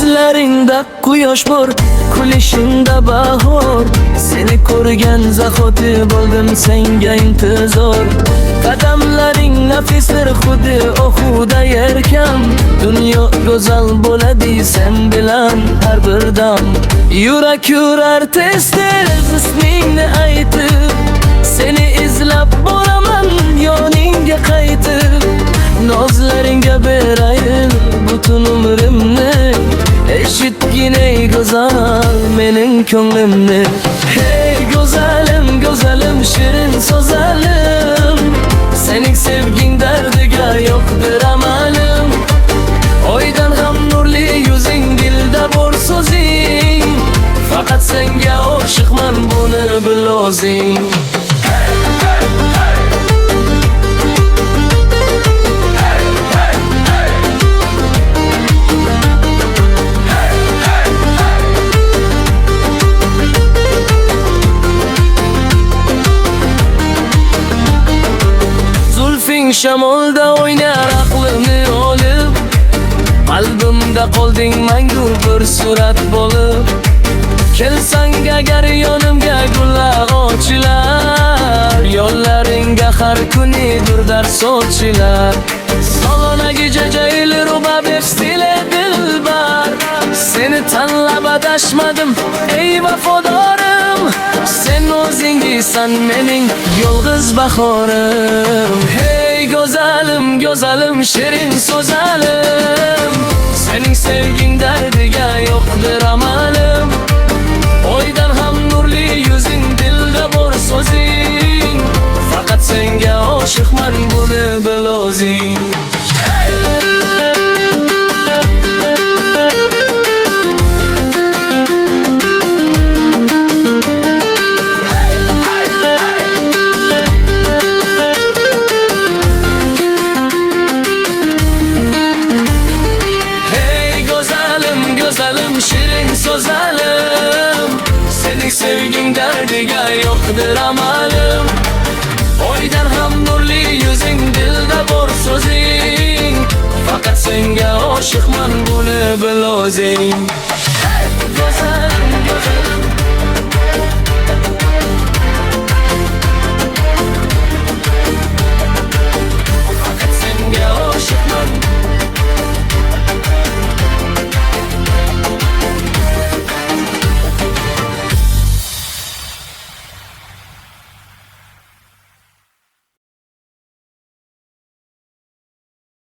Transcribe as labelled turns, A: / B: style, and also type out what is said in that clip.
A: Ko'zlaringda quyosh bor, kulishingda bahor. Seni ko'rgan zahoti bo'ldim senga intizor. Qadamlaring nafisdir xuddi ohuda yerkam. Dunyo go'zal bo'ladi sen bilan har bir dam. Yurak yurar tez tez ismingni aytib, seni izlab boraman yoningga qaytib. Nozlaringga berayin butun umrimni, eshitgin ey go'zal mening ko'nglimni. Hey go'zalim, go'zalim, shirin so'zalim, sening sevging dardiga yo'qdir amalim. Oydan ham nurli yuzing, dilda bor so'zing, faqat senga oshiqman buni bil o'zing. Shamolda o'ynar aqlimni olib, qalbimda qolding mangu bir surat bo'lib. Kelsang agar yonimga gullar ochilar, yo'llaringga har kuni durdar sochilar. Salonagi jajayli rubab stile dilbar, seni tanlab adashmadim ey vafodorim. Sen o'zingsan mening yolg'iz bahorim. Hey go'zalim, go'zalim, shirin so'zalim, sening sevging dardiga yo'qdir amalim. Oydan ham nurli yuzing, dilda bor so'zing, faqat senga oshiqman buni bil o'zing. Shirin so'zalim, sening sevging dardiga yo'qdir amalim. Oydan ham nurli yuzing, dilda bor so'zing, faqat senga oshiqman buni bil o'zing. Go'zalim, go'zalim,